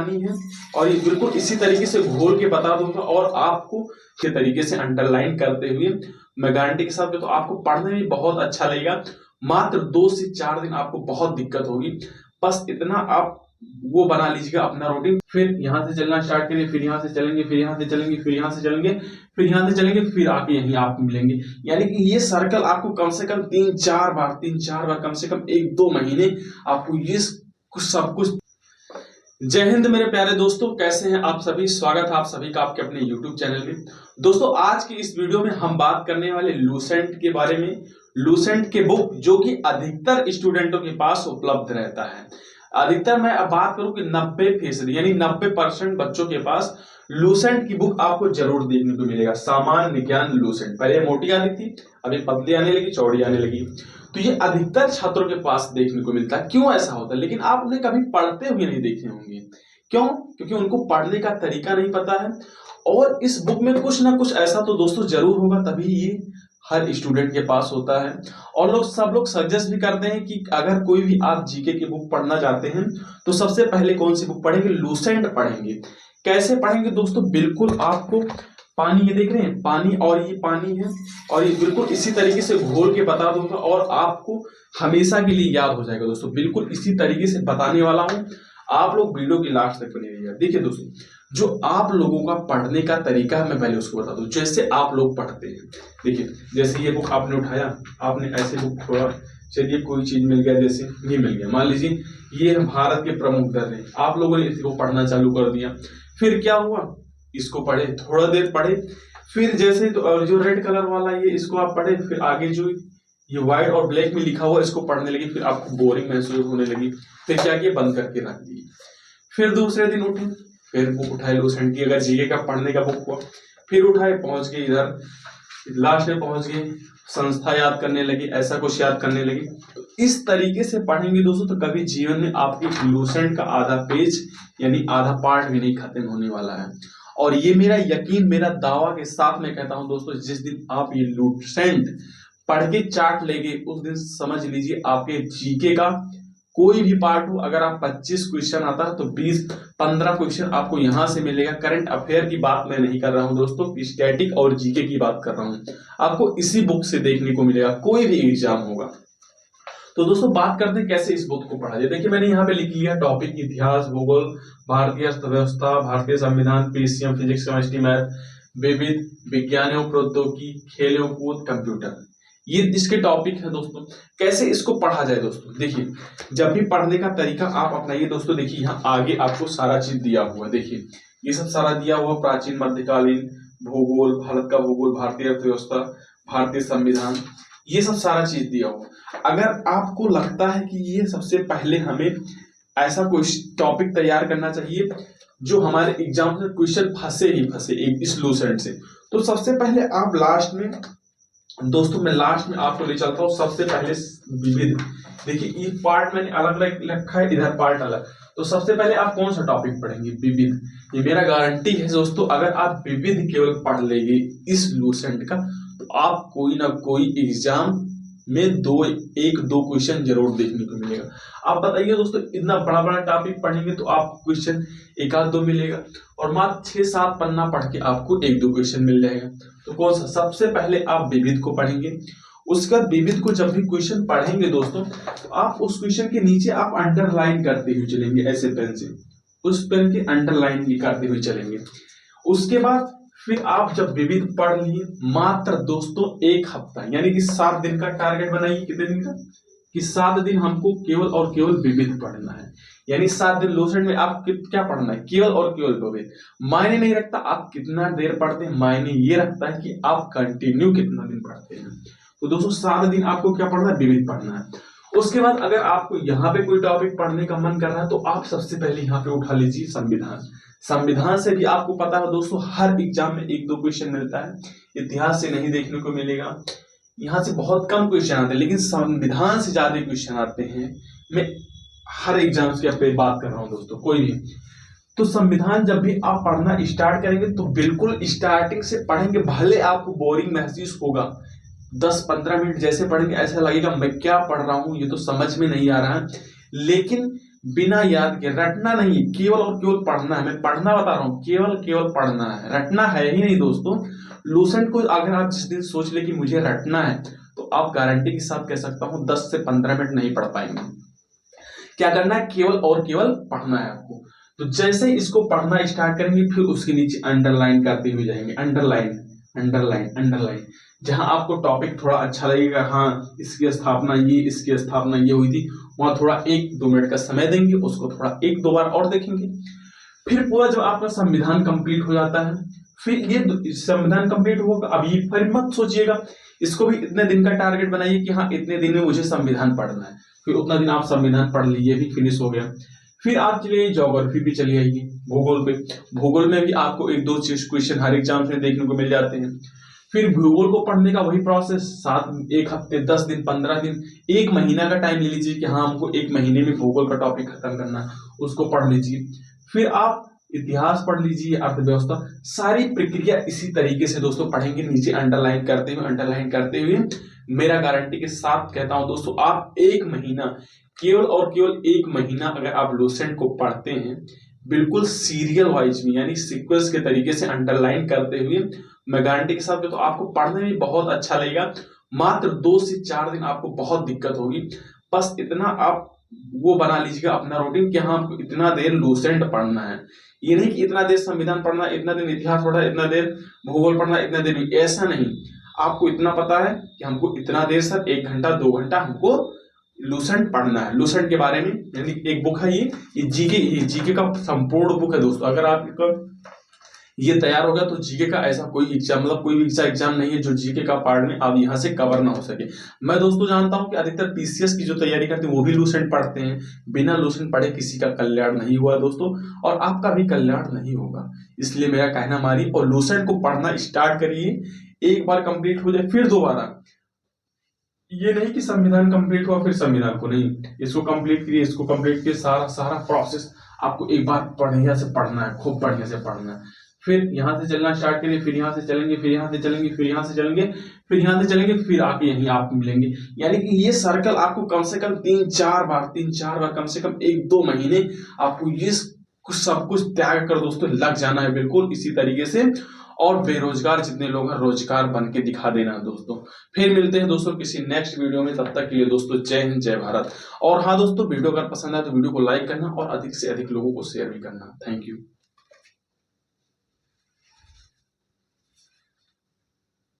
पानी है और ये बिल्कुल इसी तरीके से घोल के बता दूंगा और आपको के तरीके से अंडरलाइन करते हुए मैं गारंटी के साथ तो आपको पढ़ने में बहुत अच्छा लगेगा। मात्र 2 से 4 दिन आपको बहुत दिक्कत होगी, बस इतना आप वो बना लीजिएगा अपना रूटीन। फिर यहाँ से चलना स्टार्ट करिए, फिर यहाँ से चलेंगे, फिर यहाँ से चलेंगे, फिर यहाँ से चलेंगे, फिर यहाँ से चलेंगे, फिर आके यहीं आप मिलेंगे। यानी कि ये सर्कल आपको कम से कम 3-4 बार कम से कम 1-2 महीने आपको ये सब कुछ। जय हिंद मेरे प्यारे दोस्तों, कैसे हैं आप सभी। स्वागत है आप सभी का आपके अपने YouTube चैनल में। दोस्तों आज की इस वीडियो में हम बात करने वाले लूसेंट के बारे में। लूसेंट के बुक जो कि अधिकतर स्टूडेंटों के पास उपलब्ध रहता है। अधिकतर मैं अब बात करूं कि 90% यानी 90% बच्चों के पास लूसेंट की बुक आपको जरूर देखने को मिलेगा। सामान्य विज्ञान लूसेंट पहले मोटी आती थी, अभी पतली आने लगी, चौड़ी आने लगी। तो ये अधिकतर छात्रों के पास देखने को मिलता है। क्यों ऐसा होता है, लेकिन आप उन्हें कभी पढ़ते हुए नहीं देखे होंगे। क्यों? क्योंकि उनको पढ़ने का तरीका नहीं पता है। और इस बुक में कुछ ना कुछ ऐसा तो दोस्तों जरूर होगा, तभी ये हर स्टूडेंट के पास होता है। और सब लोग सजेस्ट भी करते हैं कि अगर कोई भी आप जीके की बुक पढ़ना चाहते हैं तो सबसे पहले कौन सी बुक पढ़ेंगे, लूसेंट पढ़ेंगे। कैसे पढ़ेंगे दोस्तों, बिल्कुल आपको पानी, ये देख रहे हैं पानी, और ये पानी है और ये बिल्कुल इसी तरीके से घोल के बता दूंगा और आपको हमेशा के लिए याद हो जाएगा। दोस्तों बिल्कुल इसी तरीके से बताने वाला हूं, आप लोग वीडियो की लास्ट तक बने रहिएगा। देखिए दोस्तों, जो आप लोगों का पढ़ने का तरीका है मैं पहले उसको बता दूं। जैसे आप लोग पढ़ते हैं, देखिए जैसे ये बुक आपने उठाया, आपने ऐसे बुक थोड़ा, चलिए कोई चीज मिल गया, जैसे ये मिल गया, मान लीजिए ये भारत के प्रमुख दर है, आप लोगों ने इसको पढ़ना चालू कर दिया। फिर क्या हुआ, इसको पढ़े, थोड़ा देर पढ़े, फिर जैसे तो जो रेड कलर वाला ये इसको आप पढ़े, फिर आगे जो ये व्हाइट और ब्लैक में लिखा हुआ इसको पढ़ने लगी, फिर आपको बोरिंग महसूस होने लगी, फिर क्या किया, बंद करके रख दी। फिर दूसरे दिन उठे, फिर बुक उठाए लूसेंट की, अगर जीके का पढ़ने का बुक हुआ, फिर उठाए, पहुंच गए इधर, लास्ट में पहुंच गए, संस्था याद करने लगी, ऐसा कुछ याद करने लगी। तो इस तरीके से पढ़ेंगे दोस्तों तो कभी जीवन में आपके लूसेंट का आधा पेज यानी आधा पार्ट भी नहीं खत्म होने वाला है। और ये मेरा यकीन, मेरा दावा के साथ मैं कहता हूं दोस्तों, जिस दिन आप ये लूसेंट पढ़ के चार्ट लेंगे उस दिन समझ लीजिए आपके जीके का कोई भी पार्ट हो, अगर आप 25 क्वेश्चन आता है तो 20-15 क्वेश्चन आपको यहां से मिलेगा। करंट अफेयर की बात मैं नहीं कर रहा हूं दोस्तों, स्टैटिक और जीके की बात कर रहा हूं। आपको इसी बुक से देखने को मिलेगा, कोई भी एग्जाम होगा। तो दोस्तों बात करते हैं कैसे इस बुक को पढ़ा जाए। देखिए मैंने यहाँ पे लिख लिया टॉपिक, इतिहास, भूगोल, भारतीय अर्थव्यवस्था, भारतीय संविधान, पीसीएम, फिजिक्स, केमिस्ट्री, मैथ, विविध विज्ञान एवं प्रौद्योगिकी, खेल एवं कूद, कंप्यूटर, ये इसके टॉपिक है दोस्तों। कैसे इसको पढ़ा जाए दोस्तों, देखिए जब भी पढ़ने का तरीका आप अपनाइए दोस्तों। देखिए यहाँ आगे आपको सारा चीज दिया हुआ है, देखिए ये सब सारा दिया हुआ, प्राचीन मध्यकालीन, भूगोल, भारत का भूगोल, भारतीय अर्थव्यवस्था, भारतीय संविधान, ये सब सारा चीज दिया हुआ। अगर आपको लगता है कि ये सबसे पहले हमें ऐसा कोई टॉपिक तैयार करना चाहिए जो हमारे एग्जाम से क्वेश्चन फंसे ही फंसे एक इस लूसेंट से, तो सबसे पहले आप लास्ट में दोस्तों, मैं लास्ट में आपको ले चलता हूँ। सबसे पहले विविध, देखिए ये पार्ट मैंने अलग रखा है, इधर पार्ट अलग। तो सबसे पहले आप कौन सा टॉपिक पढ़ेंगे, विविध। ये मेरा गारंटी है दोस्तों, अगर आप विविध केवल पढ़ लेंगे इस लूसेंट का तो आप कोई ना कोई एग्जाम में 1-2 क्वेश्चन जरूर देखने को मिलेगा। आप बताइए दोस्तों, इतना बड़ा बड़ा टॉपिक पढ़ेंगे तो आप क्वेश्चन 1-2 मिलेगा, और मात्र 6-7 पन्ना पढ़ के आपको 1-2 क्वेश्चन मिल जाएगा। तो कौन सा, सबसे पहले आप विविध को पढ़ेंगे। उसके बाद विविध को जब भी क्वेश्चन पढ़ेंगे दोस्तों तो आप उस क्वेश्चन के नीचे आप अंडरलाइन करते हुए चलेंगे, ऐसे पेन से उस पेन के अंडरलाइन भी करते हुए चलेंगे। उसके बाद फिर आप जब विविध पढ़ लिए, मात्र दोस्तों 1 हफ्ता यानी कि 7 दिन का टारगेट बनाइए। कितने दिन का, कि 7 दिन हमको केवल और केवल विविध पढ़ना है। यानी 7 दिन लूसेंट में आप क्या पढ़ना है, केवल और केवल विविध। मायने नहीं रखता आप कितना देर पढ़ते हैं, मायने ये रखता है कि आप कंटिन्यू कितना दिन पढ़ते हैं। तो दोस्तों 7 दिन आपको क्या पढ़ना है, विविध पढ़ना है। उसके बाद अगर आपको यहाँ पे कोई टॉपिक पढ़ने का मन कर रहा है तो आप सबसे पहले यहाँ पे उठा लीजिए संविधान। संविधान से भी आपको पता है दोस्तों, हर एग्जाम में 1-2 क्वेश्चन मिलता है। इतिहास से नहीं देखने को मिलेगा, यहाँ से बहुत कम क्वेश्चन आते हैं, लेकिन संविधान से ज्यादा क्वेश्चन आते हैं। मैं हर एग्जाम की पे बात कर रहा हूँ दोस्तों, कोई भी। तो संविधान जब भी आप पढ़ना स्टार्ट करेंगे तो बिल्कुल स्टार्टिंग से पढ़ेंगे, भले आपको बोरिंग महसूस होगा। 10-15 मिनट जैसे पढ़ेंगे ऐसा लगेगा मैं क्या पढ़ रहा हूँ, ये तो समझ में नहीं आ रहा है। लेकिन बिना याद के, रटना नहीं, केवल और केवल पढ़ना है। मैं पढ़ना बता रहा हूँ, केवल केवल पढ़ना है, रटना है ही नहीं दोस्तों। लूसेंट को अगर आप जिस दिन सोच ले कि मुझे रटना है, तो आप गारंटी के साथ कह सकता हूँ 10 से 15 मिनट नहीं पढ़ पाएंगे। क्या करना है, केवल और केवल पढ़ना है आपको। तो जैसे ही इसको पढ़ना स्टार्ट करेंगे, फिर उसके नीचे अंडरलाइन करते हुए जाएंगे, अंडरलाइन अंडरलाइन अंडरलाइन। जहां आपको टॉपिक थोड़ा अच्छा लगेगा, हाँ इसकी स्थापना ये, इसकी स्थापना ये हुई थी, वहां थोड़ा 1-2 मिनट का समय देंगे, उसको थोड़ा 1-2 बार और देखेंगे। फिर पूरा जब आपका संविधान कंप्लीट हो जाता है, फिर ये संविधान कंप्लीट होगा, अब ये फिर मत सोचिएगा, इसको भी इतने दिन का टारगेट बनाइए कि हाँ इतने दिन में मुझे संविधान पढ़ना है। फिर उतना दिन आप संविधान पढ़ लीजिए, भी फिनिश हो गया। फिर आप चलिए ज्योग्राफी पे चली आइए, भूगोल पे। भूगोल में भी आपको 1-2 क्वेश्चन हर एग्जाम में देखने को मिल जाते हैं। फिर भूगोल को पढ़ने का वही प्रोसेस, 1 हफ्ते, 10 दिन, 15 दिन, 1 महीना का टाइम ले लीजिए कि हाँ हमको 1 महीने में भूगोल का टॉपिक खत्म करना है, उसको पढ़ लीजिए। फिर आप इतिहास पढ़ लीजिए, अर्थव्यवस्था, सारी प्रक्रिया इसी तरीके से दोस्तों पढ़ेंगे, नीचे अंडरलाइन करते हुए, अंडरलाइन करते हुए। मेरा गारंटी के साथ कहता हूं दोस्तों, आप 1 महीना, केवल और केवल 1 महीना अगर आप लूसेंट को पढ़ते हैं, बिल्कुल सीरियल वाइज में, यानी सीक्वेंस के तरीके से अंडरलाइन करते हुए, मैं गारंटी के साथ तो आपको पढ़ने में बहुत अच्छा लगेगा। मात्र 2 से 4 दिन आपको बहुत दिक्कत होगी, बस इतना आप वो बना लीजिएगा अपना रूटीन कि हाँ आपको इतना देर लूसेंट पढ़ना है। ये नहीं कि इतना देर संविधान पढ़ना, इतना देर इतिहास पढ़ना, इतना देर भूगोल पढ़ना, इतना देर, ऐसा नहीं। आपको इतना पता है कि हमको इतना देर सर 1 घंटा 2 घंटा हमको लूसेंट पढ़ना है। लूसेंट के बारे में यानी एक बुक है, ये जीके का संपूर्ण बुक है दोस्तों। अगर आप ये तैयार होगा तो जीके का ऐसा कोई एग्जाम, मतलब कोई भी एग्जाम नहीं है जो जीके का पार्ट में अब यहाँ से कवर ना हो सके। मैं दोस्तों जानता हूं कि अधिकतर पीसीएस की जो तैयारी करते हैं वो भी लूसेंट पढ़ते हैं। बिना लूसेंट पढ़े किसी का कल्याण नहीं हुआ दोस्तों, और आपका भी कल्याण नहीं होगा। इसलिए मेरा कहना मानिए और लूसेंट को पढ़ना स्टार्ट करिए। एक बार कंप्लीट हो जाए फिर दोबारा, ये नहीं कि संविधान कंप्लीट हुआ फिर संविधान को नहीं, इसको कंप्लीट करिए, इसको कंप्लीट किए, सारा सारा प्रोसेस आपको एक बार बढ़िया से पढ़ना है, खूब बढ़िया से पढ़ना है। फिर यहाँ से चलना स्टार्ट करिए, फिर यहाँ से चलेंगे, फिर यहाँ से चलेंगे, फिर यहाँ से चलेंगे, फिर यहाँ से चलेंगे, फिर आके यहीं आप मिलेंगे। यानी कि ये सर्कल आपको कम से कम 3-4 बार, कम से कम 1-2 महीने आपको ये सब कुछ त्याग कर दोस्तों लग जाना है, बिल्कुल इसी तरीके से। और बेरोजगार जितने लोग हैं, रोजगार बन के दिखा देना है दोस्तों। फिर मिलते हैं दोस्तों किसी नेक्स्ट वीडियो में, तब तक के लिए दोस्तों जय हिंद, जय भारत। और हाँ दोस्तों, वीडियो अगर पसंद आए तो वीडियो को लाइक करना और अधिक से अधिक लोगों को शेयर भी करना। Thank you.